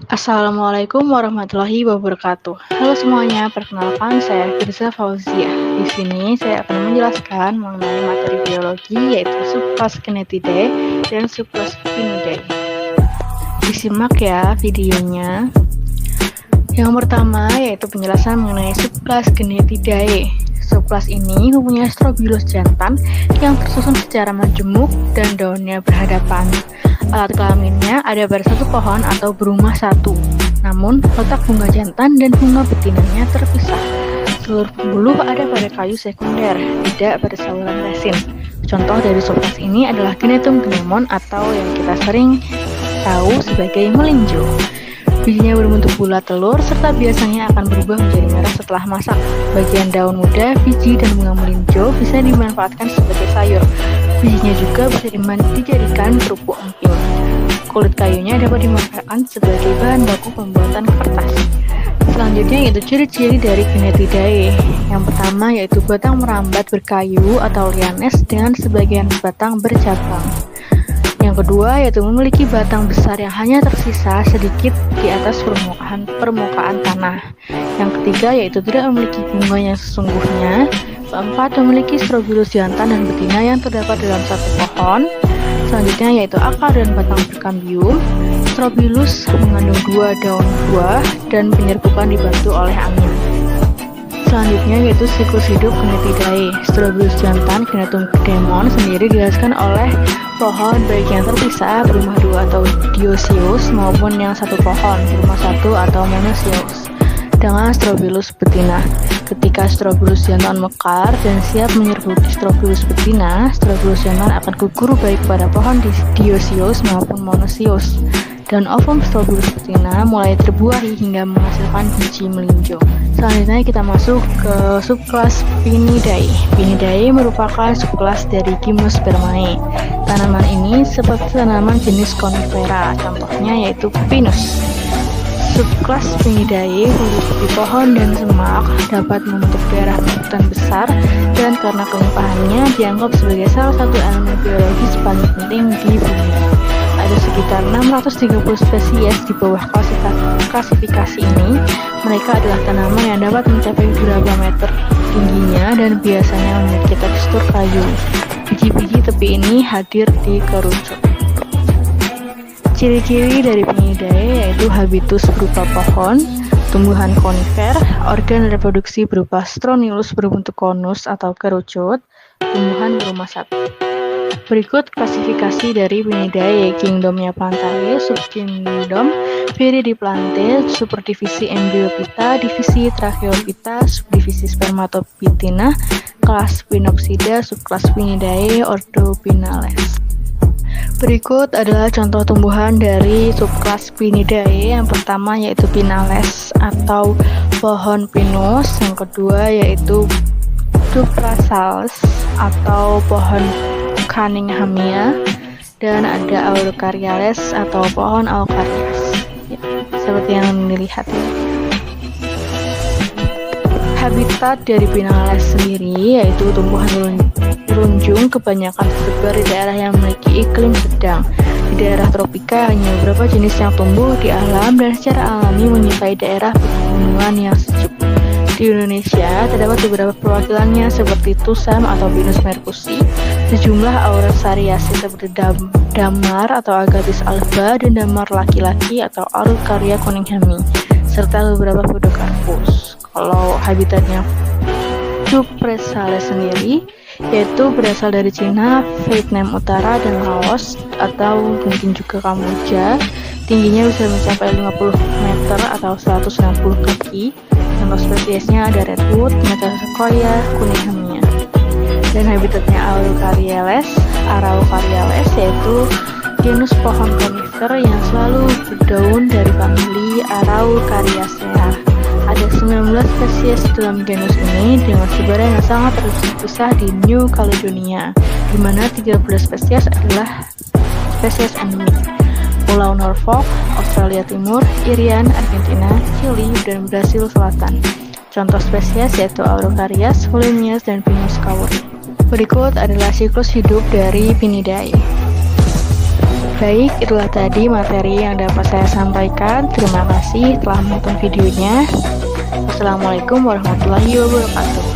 Assalamualaikum warahmatullahi wabarakatuh. Halo semuanya, perkenalkan saya Firza Fauzia. Di sini saya akan menjelaskan mengenai materi biologi yaitu subclass Cnetidae dan subclass Vinidae. Disimak ya videonya. Yang pertama yaitu penjelasan mengenai subclass Cnetidae. Subclass ini mempunyai strobilus jantan yang tersusun secara majemuk dan daunnya berhadapan. Alat kelaminnya ada pada satu pohon atau berumah satu. Namun, letak bunga jantan dan bunga betinanya terpisah. Seluruh pembuluh ada pada kayu sekunder, tidak pada saluran resin. Contoh dari subclass ini adalah Gnetum gnemon atau yang kita sering tahu sebagai melinjo. Bijinya berbentuk bulat telur serta biasanya akan berubah menjadi merah setelah masak. Bagian daun muda, biji, dan bunga melinjo bisa dimanfaatkan sebagai sayur. Bijinya juga bisa dijadikan kerupuk emping. Kulit kayunya dapat dimanfaatkan sebagai bahan baku pembuatan kertas. Selanjutnya yaitu ciri-ciri dari Cnetidae. Yang pertama yaitu batang merambat berkayu atau lianes dengan sebagian batang bercabang. Yang kedua yaitu memiliki batang besar yang hanya tersisa sedikit di atas permukaan tanah. Yang ketiga yaitu tidak memiliki bunga yang sesungguhnya. Keempat, memiliki strobilus jantan dan betina yang terdapat dalam satu pohon. Selanjutnya yaitu akar dan batang berkambium. Strobilus mengandung 2 daun buah dan penyerbukan dibantu oleh angin. Selanjutnya yaitu siklus hidup Cnetidae. Strobilus jantan Gnetum gnemon sendiri dihasilkan oleh pohon baik yang terpisah berumah 2 atau dioecious maupun yang satu pohon berumah 1 atau monoecious dengan strobilus betina. Ketika strobilus jantan mekar dan siap menyerbuki strobilus betina, strobilus jantan akan gugur baik pada pohon dioecious maupun monoecious. Dan ovum strobilus betina mulai terbuahi hingga menghasilkan biji melinjo. Selanjutnya kita masuk ke subclass Vinidae. Vinidae merupakan subclass dari Gymnospermae. Tanaman ini seperti tanaman jenis conifera, contohnya yaitu pinus. Subclass Vinidae meliputi pohon dan semak, dapat membentuk daerah hutan besar, dan karena kelimpahannya dianggap sebagai salah satu elemen biologis paling penting di bumi. Ada sekitar 630 spesies di bawah klasifikasi ini. Mereka adalah tanaman yang dapat mencapai beberapa meter tingginya dan biasanya memiliki tekstur kayu. Biji-biji tepi ini hadir di kerucut. Ciri-ciri dari Vinidae yaitu habitus berupa pohon, tumbuhan konifer, organ reproduksi berupa stronilus berbentuk konus atau kerucut, tumbuhan berumah satu. Berikut klasifikasi dari Vinidae: kingdomnya Plantae, subkingdom Viridiplantae, superdivisi Embryophyta, divisi Tracheophyta, subdivisi Spermatopitina, kelas Pinopsida, subkelas Vinidae, ordo Pinales. Berikut adalah contoh tumbuhan dari subkelas Vinidae. Yang pertama yaitu Pinales atau pohon pinus. Yang kedua yaitu Duprasales atau pohon Cunninghamia, dan ada Aucariales atau pohon Aucarias. Ya, seperti yang dilihat ya. Habitat dari Pinales sendiri yaitu tumbuhan runjung, kebanyakan tersebar di daerah yang memiliki iklim sedang. Di daerah tropika hanya beberapa jenis yang tumbuh di alam dan secara alami menyukai daerah pegunungan yang sejuk. Di Indonesia terdapat beberapa perwakilannya seperti Tusam atau Pinus mercusi, sejumlah Aurosariaceae seperti damar atau Agathis alba dan damar laki-laki atau Araucaria cunninghamii, serta beberapa Podocarpus. Kalau habitatnya Duprasales sendiri yaitu berasal dari Cina, Vietnam Utara, dan Laos, atau mungkin juga Kamboja. Tingginya bisa mencapai 50 meter atau 160 kaki. Contoh spesiesnya ada redwood, Metasequoia, Cunninghamia. Dan habitatnya Araucariales yaitu genus pohon konifer yang selalu berdaun dari famili Araucariaceae. Ada 19 spesies dalam genus ini dengan sebaran yang sangat terpisah di New Caledonia, di mana 13 spesies adalah spesies endemik. Pulau Norfolk, Australia Timur, Irian, Argentina, Chili, dan Brasil Selatan. Contoh spesies yaitu Araucarias, Volumnius, dan Pinus cauris. Berikut adalah siklus hidup dari Vinidae. Baik, itulah tadi materi yang dapat saya sampaikan. Terima kasih telah menonton videonya. Wassalamualaikum warahmatullahi wabarakatuh.